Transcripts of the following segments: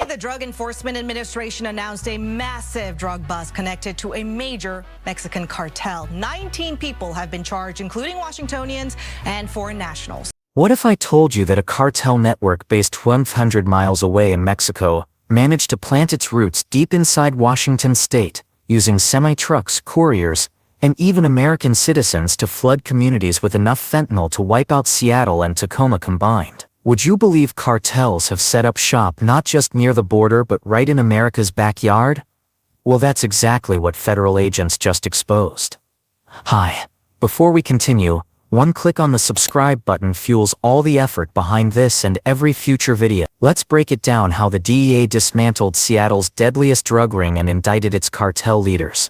The Drug Enforcement Administration announced a massive drug bust connected to a major Mexican cartel. 19 people have been charged, including Washingtonians and foreign nationals. What if I told you that a cartel network based 100 miles away in Mexico managed to plant its roots deep inside Washington state, using semi-trucks, couriers, and even American citizens to flood communities with enough fentanyl to wipe out Seattle and Tacoma combined? Would you believe cartels have set up shop not just near the border but right in America's backyard? Well, that's exactly what federal agents just exposed. Hi. Before we continue, one click on the subscribe button fuels all the effort behind this and every future video. Let's break it down how the DEA dismantled Seattle's deadliest drug ring and indicted its cartel leaders.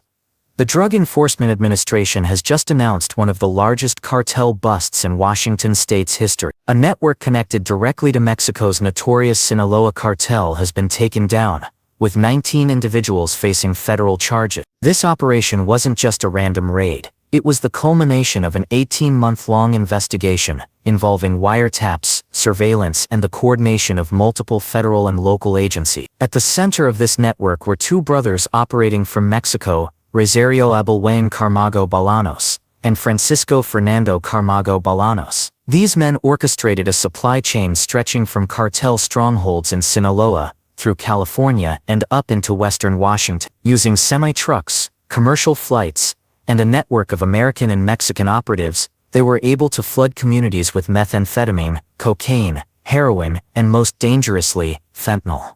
The Drug Enforcement Administration has just announced one of the largest cartel busts in Washington state's history. A network connected directly to Mexico's notorious Sinaloa cartel has been taken down, with 19 individuals facing federal charges. This operation wasn't just a random raid. It was the culmination of an 18-month-long investigation involving wiretaps, surveillance, and the coordination of multiple federal and local agencies. At the center of this network were two brothers operating from Mexico, Rosario Abelwayne Camargo Bolanos, and Francisco Fernando Camargo Bolanos. These men orchestrated a supply chain stretching from cartel strongholds in Sinaloa, through California and up into western Washington. Using semi-trucks, commercial flights, and a network of American and Mexican operatives, they were able to flood communities with methamphetamine, cocaine, heroin, and most dangerously, fentanyl.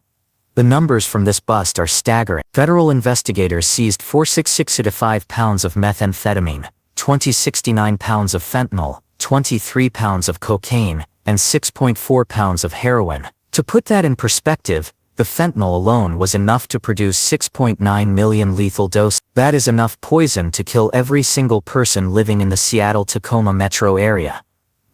The numbers from this bust are staggering. Federal investigators seized 466.5 pounds of methamphetamine, 2069 pounds of fentanyl, 23 pounds of cocaine, and 6.4 pounds of heroin. To put that in perspective, the fentanyl alone was enough to produce 6.9 million lethal doses. That is enough poison to kill every single person living in the Seattle-Tacoma metro area.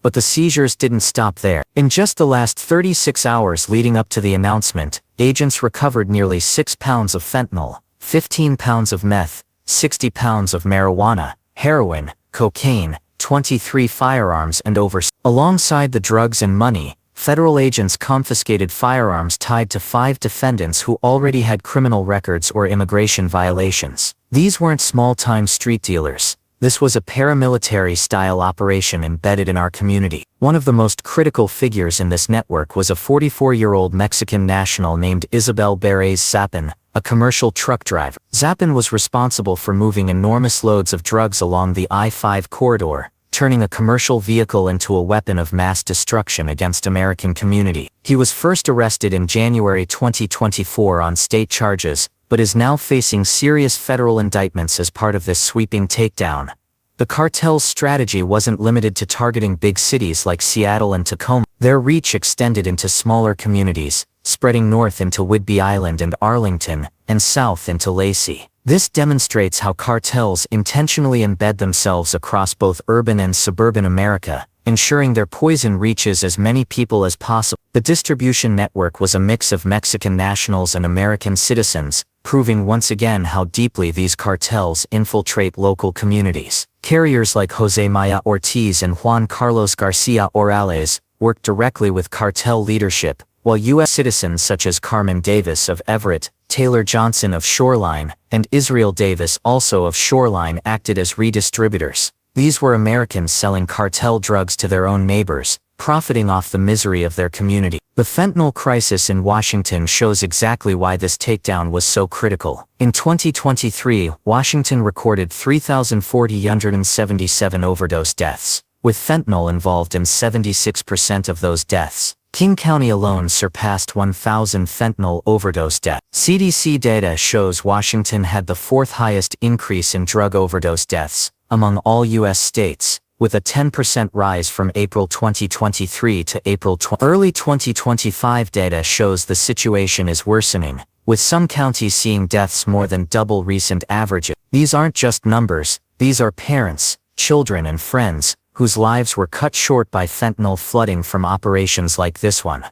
But the seizures didn't stop there. In just the last 36 hours leading up to the announcement, agents recovered nearly 6 pounds of fentanyl, 15 pounds of meth, 60 pounds of marijuana, heroin, cocaine, 23 firearms, and over. Alongside the drugs and money, federal agents confiscated firearms tied to 5 defendants who already had criminal records or immigration violations. These weren't small-time street dealers. This was a paramilitary-style operation embedded in our community. One of the most critical figures in this network was a 44-year-old Mexican national named Isabel Beres Zapin, a commercial truck driver. Zapin was responsible for moving enormous loads of drugs along the I-5 corridor, turning a commercial vehicle into a weapon of mass destruction against American community. He was first arrested in January 2024 on state charges, but is now facing serious federal indictments as part of this sweeping takedown. The cartel's strategy wasn't limited to targeting big cities like Seattle and Tacoma. Their reach extended into smaller communities, spreading north into Whidbey Island and Arlington, and south into Lacey. This demonstrates how cartels intentionally embed themselves across both urban and suburban America, ensuring their poison reaches as many people as possible. The distribution network was a mix of Mexican nationals and American citizens, proving once again how deeply these cartels infiltrate local communities. Carriers like Jose Maya Ortiz and Juan Carlos Garcia Orales worked directly with cartel leadership, while U.S. citizens such as Carmen Davis of Everett, Taylor Johnson of Shoreline, and Israel Davis also of Shoreline acted as redistributors. These were Americans selling cartel drugs to their own neighbors, profiting off the misery of their community. The fentanyl crisis in Washington shows exactly why this takedown was so critical. In 2023, Washington recorded 3,477 overdose deaths, with fentanyl involved in 76% of those deaths. King County alone surpassed 1,000 fentanyl overdose deaths. CDC data shows Washington had the 4th highest increase in drug overdose deaths among all U.S. states, with a 10% rise from April 2023 to April 20. Early 2025 data shows the situation is worsening, with some counties seeing deaths more than double recent averages. These aren't just numbers, these are parents, children, and friends whose lives were cut short by fentanyl flooding from operations like this one.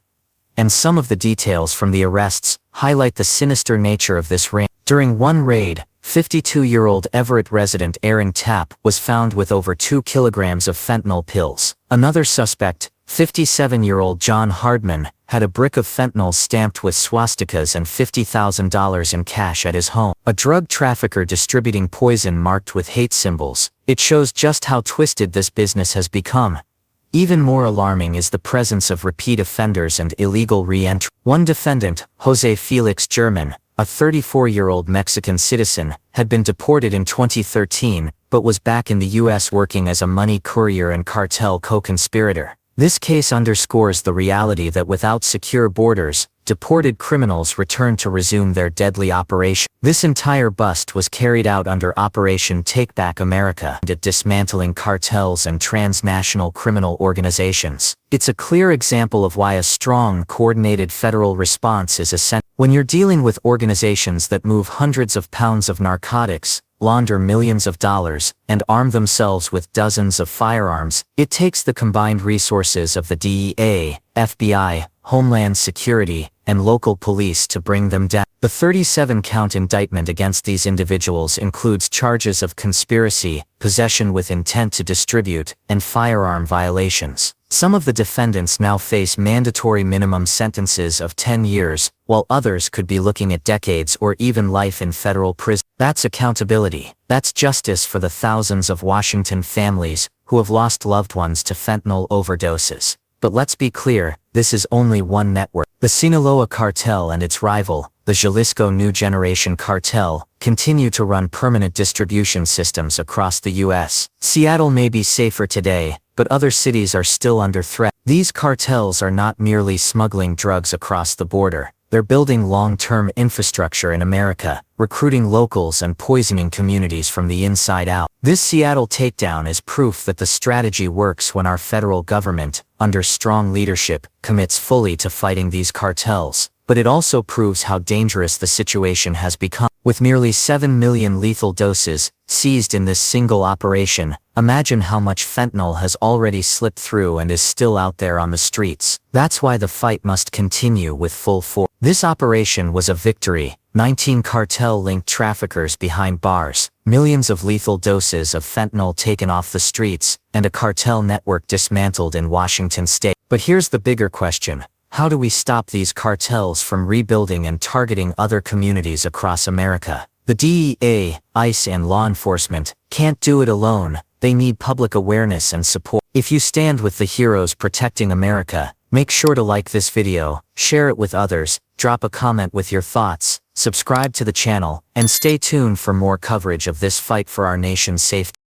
And some of the details from the arrests highlight the sinister nature of this ring. During one raid, 52-year-old Everett resident Aaron Tapp was found with over 2 kilograms of fentanyl pills. Another suspect, 57-year-old John Hardman had a brick of fentanyl stamped with swastikas and $50,000 in cash at his home. A drug trafficker distributing poison marked with hate symbols. It shows just how twisted this business has become. Even more alarming is the presence of repeat offenders and illegal re-entry. One defendant, Jose Felix German, a 34-year-old Mexican citizen, had been deported in 2013, but was back in the U.S. working as a money courier and cartel co-conspirator. This case underscores the reality that without secure borders, deported criminals return to resume their deadly operation. This entire bust was carried out under Operation Take Back America, at dismantling cartels and transnational criminal organizations. It's a clear example of why a strong, coordinated federal response is essential. When you're dealing with organizations that move hundreds of pounds of narcotics, launder millions of dollars, and arm themselves with dozens of firearms, it takes the combined resources of the DEA, FBI, Homeland Security, and local police to bring them down. The 37-count indictment against these individuals includes charges of conspiracy, possession with intent to distribute, and firearm violations. Some of the defendants now face mandatory minimum sentences of 10 years, while others could be looking at decades or even life in federal prison. That's accountability. That's justice for the thousands of Washington families who have lost loved ones to fentanyl overdoses. But let's be clear, this is only one network. The Sinaloa cartel and its rival, the Jalisco New Generation cartel, continue to run permanent distribution systems across the U.S. Seattle may be safer today, but other cities are still under threat. These cartels are not merely smuggling drugs across the border. They're building long-term infrastructure in America, recruiting locals and poisoning communities from the inside out. This Seattle takedown is proof that the strategy works when our federal government, under strong leadership, commits fully to fighting these cartels. But it also proves how dangerous the situation has become. With nearly 7 million lethal doses seized in this single operation, imagine how much fentanyl has already slipped through and is still out there on the streets. That's why the fight must continue with full force. This operation was a victory. 19 cartel-linked traffickers behind bars, millions of lethal doses of fentanyl taken off the streets, and a cartel network dismantled in Washington state. But here's the bigger question. How do we stop these cartels from rebuilding and targeting other communities across America? The DEA, ICE and law enforcement can't do it alone. They need public awareness and support. If you stand with the heroes protecting America, make sure to like this video, share it with others, drop a comment with your thoughts, subscribe to the channel, and stay tuned for more coverage of this fight for our nation's safety.